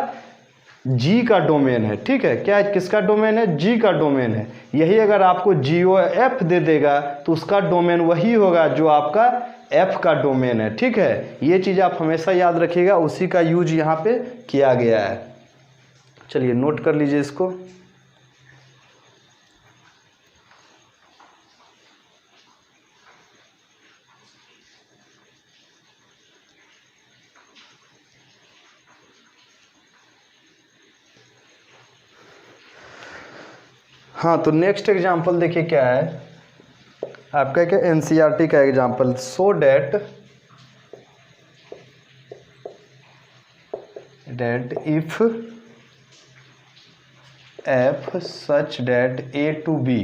जी का डोमेन है। ठीक है, क्या किसका डोमेन है, जी का डोमेन है। यही अगर आपको GOF दे देगा तो उसका डोमेन वही होगा जो आपका एफ का डोमेन है। ठीक है, ये चीज़ आप हमेशा याद रखिएगा, उसी का यूज यहाँ पे किया गया है। चलिए नोट कर लीजिए इसको। हाँ, तो नेक्स्ट एग्जांपल देखिए क्या है आपका, क्या NCERT का example, so that if f such that A to B,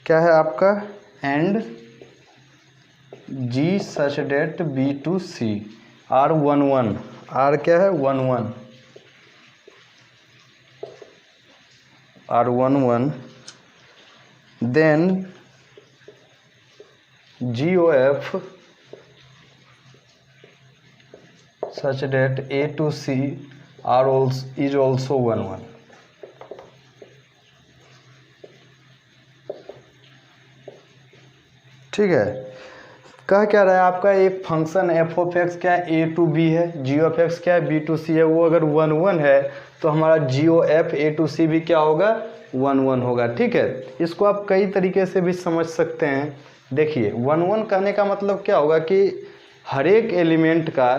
क्या है आपका, and G such that B to C R 1 1, R क्या है 1 1, R11, then GOF such that A to C are also is also 1 1। ठीक है, कह क्या रहा है आपका, एक फंक्शन एफ ऑफ एक्स क्या है, A to B है, G ऑफ एक्स क्या है, B to C है। वो अगर 1 1 है तो हमारा GOF A to C भी क्या होगा, 1 1 होगा। ठीक है, इसको आप कई तरीके से भी समझ सकते हैं। देखिए 1 1 कहने का मतलब क्या होगा कि हर एक एलिमेंट का,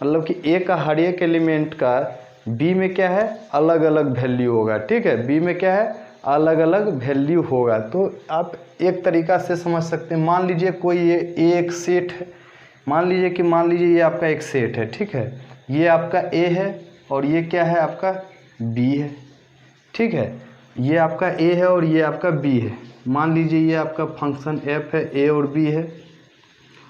मतलब कि A का हर एक एलिमेंट का B में क्या है, अलग अलग वैल्यू होगा। ठीक है, B में क्या है, अलग अलग वैल्यू होगा। तो आप एक तरीका से समझ सकते हैं। मान लीजिए कोई ये एक सेट है, मान लीजिए ये आपका एक सेट है। ठीक है, ये आपका A है और ये क्या है आपका B है। ठीक है, ये आपका A है और ये आपका B है। मान लीजिए ये आपका फंक्शन f है, A और B है।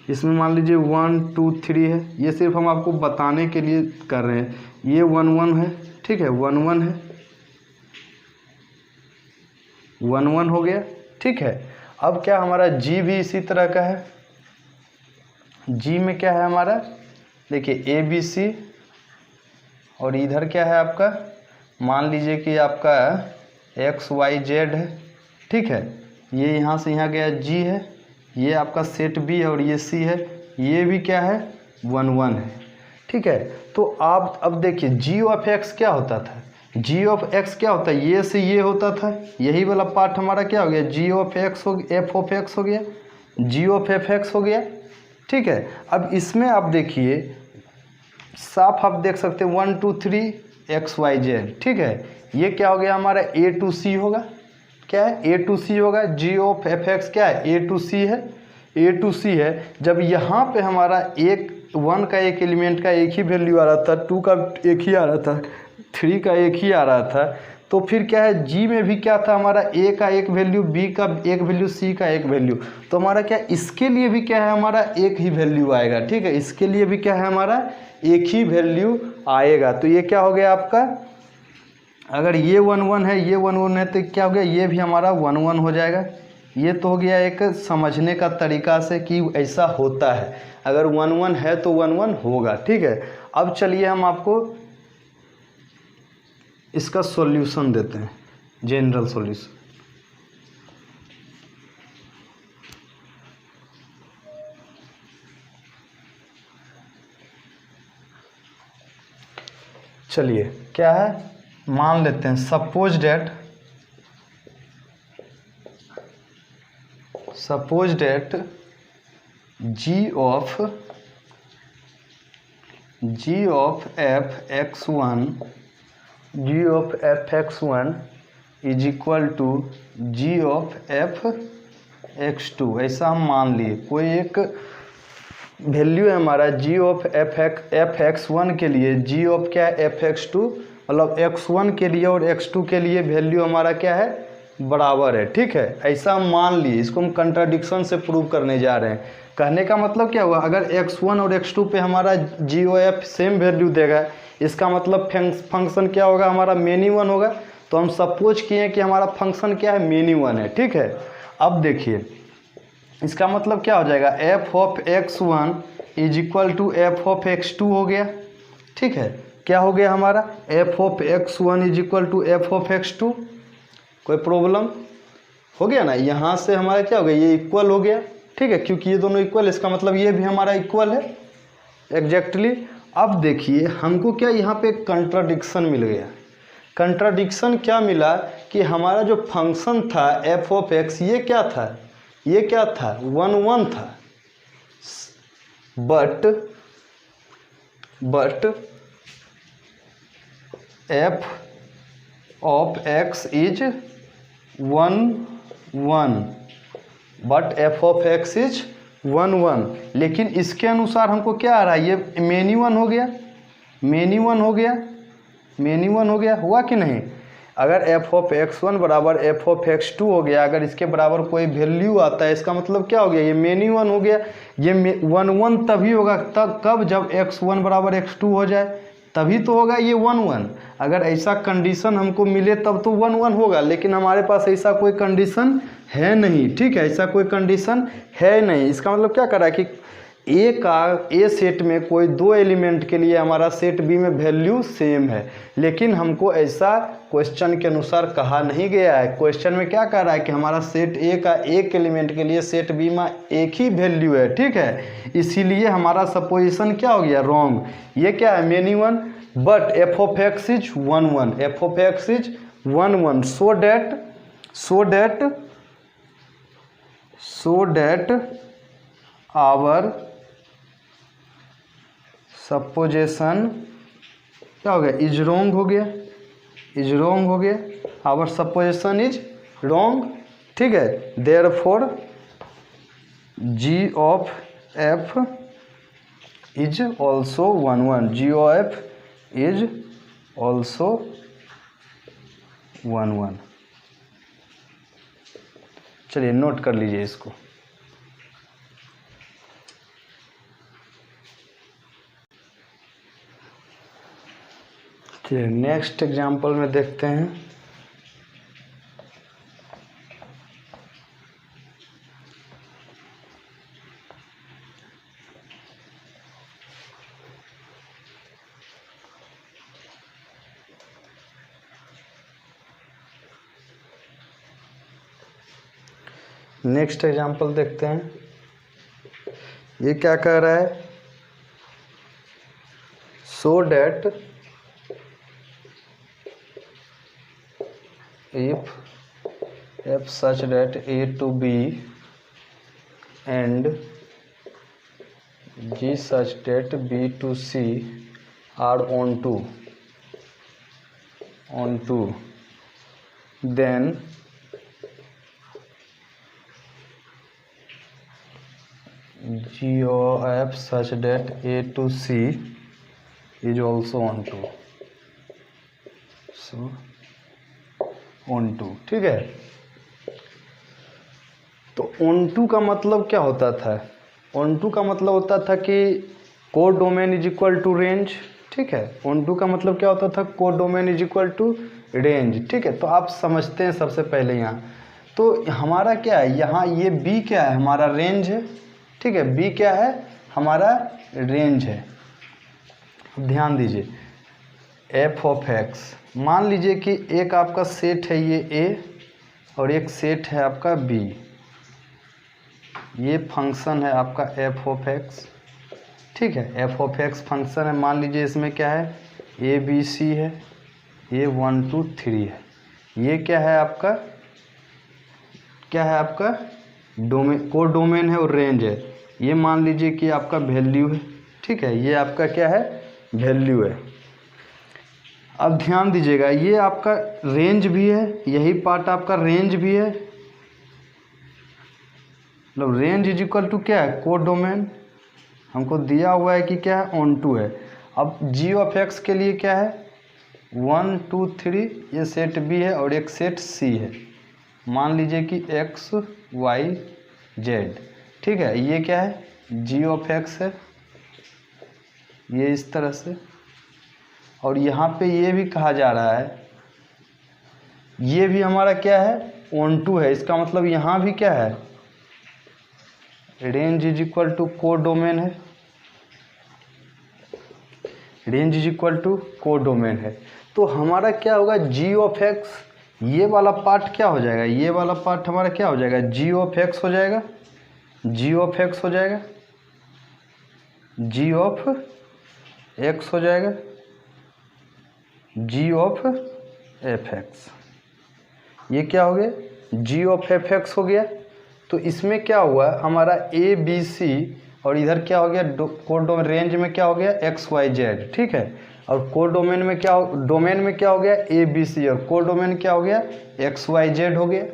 इसमें मान लीजिए 1 2 3 है। ये सिर्फ हम आपको बताने के लिए कर रहे हैं। ये 1 1 है। ठीक है, 1 1 है, 1 1 हो गया। ठीक है, अब क्या हमारा G भी इसी तरह का है। G में क्या है हमारा, देखिए ABC, और इधर क्या है आपका, मान लीजिए कि आपका XYZ है। ठीक है, ये यहाँ से यहाँ गया G है, ये आपका सेट B है और ये C है, ये भी क्या है 1 1 है। ठीक है, तो आप अब देखिए G ऑफ X क्या होता था, G ऑफ X क्या होता है, ये से ये होता था। यही वाला पार्ट हमारा क्या हो गया, G ऑफ X हो गया, F ऑफ X हो गया, G ऑफ FX हो गया। ठीक है, अब इसमें आप देखिए साफ आप देख सकते हैं 1 2 3 XYZ। ठीक है, ये क्या हो गया हमारा A to C होगा। क्या है, A to C होगा। G ऑफ FX क्या है, A to C है, A to C है। जब यहाँ पे हमारा एक 1 का एक एलिमेंट का एक ही वैल्यू आ रहा था, 2 का एक ही आ रहा था, 3 का एक ही आ रहा था, तो फिर क्या है जी में भी क्या था हमारा, ए का एक वैल्यू, बी का एक वैल्यू, सी का एक वैल्यू, तो हमारा क्या इसके लिए भी क्या है हमारा एक ही वैल्यू आएगा। ठीक है, इसके लिए भी क्या है हमारा एक ही वैल्यू आएगा। तो ये क्या हो गया आपका, अगर ये 1 1 है, ये 1 1 है, तो क्या हो गया, ये भी हमारा 1 1 हो जाएगा। ये तो हो गया एक समझने का तरीका से कि ऐसा होता है, अगर 1 1 है तो 1 1 होगा। ठीक है, अब चलिए हम आपको इसका सॉल्यूशन देते हैं, जनरल सॉल्यूशन। चलिए क्या है, मान लेते हैं suppose that g of F x one is equal to ji of F x two, ऐसा हम मान लिए। कोई एक वैल्यू है हमारा g of F x one के लिए, जी ऑफ क्या है एफ एक्स टू, मतलब एक्स वन के लिए और एक्स टू के लिए वैल्यू हमारा क्या है बराबर है। ठीक है, ऐसा हम मान लिए, इसको हम कंट्राडिक्शन से प्रूव करने जा रहे हैं। कहने का मतलब क्या हुआ, अगर x1 और x2 पे हमारा जी ओ एफ सेम वैल्यू देगा, इसका मतलब फंक्शन क्या होगा हमारा मेनी वन होगा। तो हम सपोज किए कि हमारा फंक्शन क्या है मेनी वन है। ठीक है, अब देखिए इसका मतलब क्या हो जाएगा, f of x1 is equal to F of x2 हो गया। ठीक है, क्या हो गया हमारा f of x1 is equal to F of x2, कोई प्रॉब्लम हो गया ना, यहाँ से हमारा क्या हो गया ये इक्वल हो गया। ठीक है, क्योंकि ये दोनों इक्वल, इसका मतलब ये भी हमारा इक्वल है एग्जैक्टली। अब देखिए हमको क्या यहाँ पे कंट्राडिक्शन मिल गया। कंट्राडिक्शन क्या मिला कि हमारा जो फंक्शन था एफ ऑफ एक्स, ये क्या था, ये क्या था 1 1 था, but F of x is 1 1, but F of x is 1 1। लेकिन इसके अनुसार हमको क्या आ रहा है, ये मेनी वन हो गया, मेनी वन हो गया, मेनी वन हो गया, हुआ कि नहीं। अगर एफ ऑफ एक्स वन बराबर एफ ऑफ एक्स टू हो गया, अगर इसके बराबर कोई वैल्यू आता है, इसका मतलब क्या हो गया ये मेनी वन हो गया। ये 1 1 तभी होगा तब कब, जब x1 बराबर x2 हो जाए, तभी तो होगा ये 1 1। अगर ऐसा कंडीशन हमको मिले तब तो 1 1 होगा, लेकिन हमारे पास ऐसा कोई कंडीशन है नहीं। ठीक है, ऐसा कोई कंडीशन है नहीं। इसका मतलब क्या कर रहा है कि ए सेट में कोई दो एलिमेंट के लिए हमारा सेट बी में वैल्यू सेम है, लेकिन हमको ऐसा क्वेश्चन के अनुसार कहा नहीं गया है। क्वेश्चन में क्या कह रहा है कि हमारा सेट ए का एक एलिमेंट के लिए सेट बी में एक ही वैल्यू है। ठीक है, इसीलिए हमारा सपोजिशन क्या हो गया रॉन्ग। ये क्या है many one, but F of x is 1 1, F of x is 1 1, so that our supposition क्या हो गया इज रॉन्ग हो गया, इज रॉन्ग हो गया, आवर सपोजिशन इज रॉन्ग। ठीक है, therefore g of F is also 1 1, g of F is also 1 1। चलिए नोट कर लीजिए इसको। चलिए नेक्स्ट एग्जाम्पल में देखते हैं। नेक्स्ट एग्जाम्पल देखते हैं, ये क्या कह रहा है, so that if such that a to b and g such that b to c are onto, then g of f such that A to c is also onto, so onto. ठीक है, तो on to का मतलब क्या होता था? On to का मतलब होता था कि codomain is equal to range. ठीक है, ऑन टू का मतलब क्या होता था? Codomain is equal to range. ठीक है, तो आप समझते हैं सबसे पहले यहाँ तो हमारा क्या है, यहाँ ये बी क्या है? हमारा रेंज है। ठीक है, बी क्या है? हमारा रेंज है। ध्यान दीजिए, एफ ऑफ एक्स, मान लीजिए कि एक आपका सेट है ये ए और एक सेट है आपका बी। ये फंक्शन है आपका एफ ऑफ एक्स। ठीक है, एफ ऑफ एक्स फंक्शन है, मान लीजिए इसमें क्या है? ए बी सी है, ये 1 2 3 है। ये क्या है आपका? क्या है आपका? डोमेन, कोड डोमेन है और रेंज है। ये मान लीजिए कि आपका वैल्यू है। ठीक है, ये आपका क्या है? वैल्यू है। अब ध्यान दीजिएगा, ये आपका रेंज भी है, यही पार्ट आपका रेंज भी है। मतलब रेंज इज इक्वल टू क्या है? Code domain. हमको दिया हुआ है कि क्या है? ऑन टू है। अब जी ऑफ एक्स के लिए क्या है? 1 2 3 ये सेट बी है और एक सेट सी है। मान लीजिए कि एक्स वाई जेड। ठीक है, ये क्या है? जी ऑफ एक्स है, ये इस तरह से। और यहाँ पे ये भी कहा जा रहा है, ये भी हमारा क्या है? ऑन टू है। इसका मतलब यहाँ भी क्या है? Range is equal to codomain है। Range is equal to codomain है। तो हमारा क्या होगा? जी ऑफ एक्स, ये वाला पार्ट क्या हो जाएगा? ये वाला पार्ट हमारा क्या हो जाएगा? जी ऑफ एक्स हो जाएगा। जी ऑफ एक्स हो जाएगा, जी ऑफ एक्स हो जाएगा, जी ऑफ एफ एक्स। ये क्या हो गया? जी ऑफ एफ एक्स हो गया। तो इसमें क्या हुआ? हमारा ए बी सी और इधर क्या हो गया? कोड डोमेन रेंज में क्या हो गया? X y z. ठीक है, और कोड डोमेन में क्या डोमेन में क्या हो गया? ए बी सी, और कोड डोमेन क्या हो गया? एक्स वाई जेड हो गया।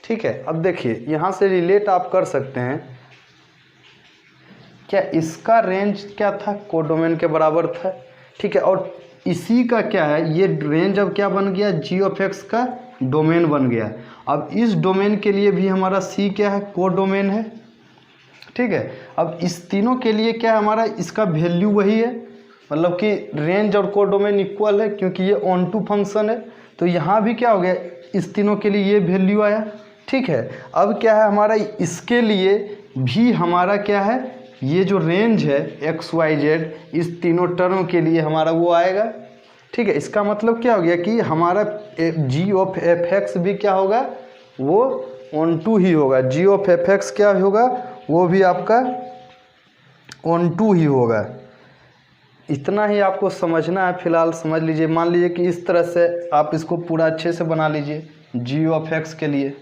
ठीक है, अब देखिए यहाँ से रिलेट आप कर सकते हैं, क्या इसका रेंज क्या था? कोड डोमेन के बराबर था। ठीक है, और इसी का क्या है? ये रेंज अब क्या बन गया? जी ऑफ एक्स का डोमेन बन गया। अब इस डोमेन के लिए भी हमारा सी क्या है? कोड डोमेन है। ठीक है, अब इस तीनों के लिए क्या है हमारा? इसका वैल्यू वही है, मतलब कि रेंज और कोड डोमेन इक्वल है, क्योंकि ये ऑन टू फंक्शन है। तो यहाँ भी क्या हो गया? इस तीनों के लिए ये वैल्यू आया। ठीक है, अब क्या है हमारा? इसके लिए भी हमारा क्या है? ये जो रेंज है एक्स वाई जेड, इस तीनों टर्म के लिए हमारा वो आएगा। ठीक है, इसका मतलब क्या हो गया कि हमारा जी ऑफ एफ एक्स भी क्या होगा? वो ऑन टू ही होगा। जी ऑफ एफ एक्स क्या होगा? वो भी आपका ऑन टू ही होगा। इतना ही आपको समझना है, फिलहाल समझ लीजिए। मान लीजिए कि इस तरह से आप इसको पूरा अच्छे से बना लीजिए जी ऑफ एक्स के लिए।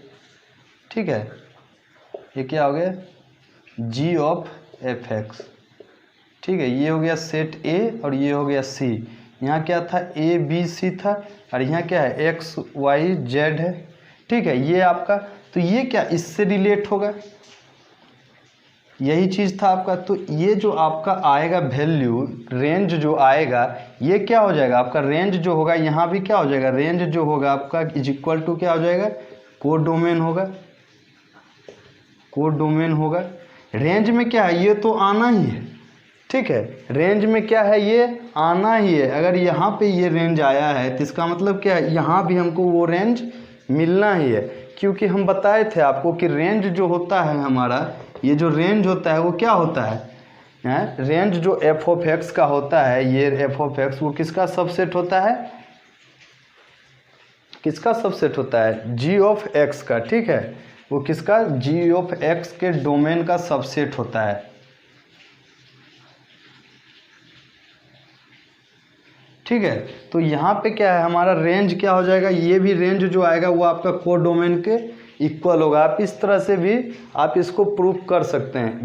ठीक है, ये क्या हो गया? जी ऑफ एफ एक्स। ठीक है, ये हो गया सेट ए और ये हो गया सी। यहाँ क्या था? ए बी सी था, और यहाँ क्या है? एक्स वाई जेड है। ठीक है, ये आपका, तो ये क्या इससे रिलेट होगा? यही चीज़ था आपका। तो ये जो आपका आएगा वैल्यू, रेंज जो आएगा, ये क्या हो जाएगा? आपका रेंज जो होगा यहाँ भी क्या हो जाएगा? रेंज जो होगा आपका इज इक्वल टू क्या हो जाएगा? कोड डोमेन होगा। कोड डोमेन होगा। रेंज में क्या है? ये तो आना ही है। ठीक है, रेंज में क्या है? ये आना ही है। अगर यहाँ पे ये रेंज आया है तो इसका मतलब क्या है? यहाँ भी हमको वो रेंज मिलना ही है, क्योंकि हम बताए थे आपको कि रेंज जो होता है हमारा, ये जो रेंज होता है वो क्या होता है? रेंज जो एफ ऑफ एक्स का होता है, ये एफ ऑफ एक्स, वो किसका सबसेट होता है? किसका सबसेट होता है? जी ऑफ एक्स का। ठीक है, वो किसका? जी ऑफ एक्स के डोमेन का सबसेट होता है। ठीक है, तो यहाँ पे क्या है? हमारा रेंज क्या हो जाएगा? ये भी रेंज जो आएगा वो आपका कोड डोमेन के इक्वल होगा। आप इस तरह से भी आप इसको प्रूफ कर सकते हैं।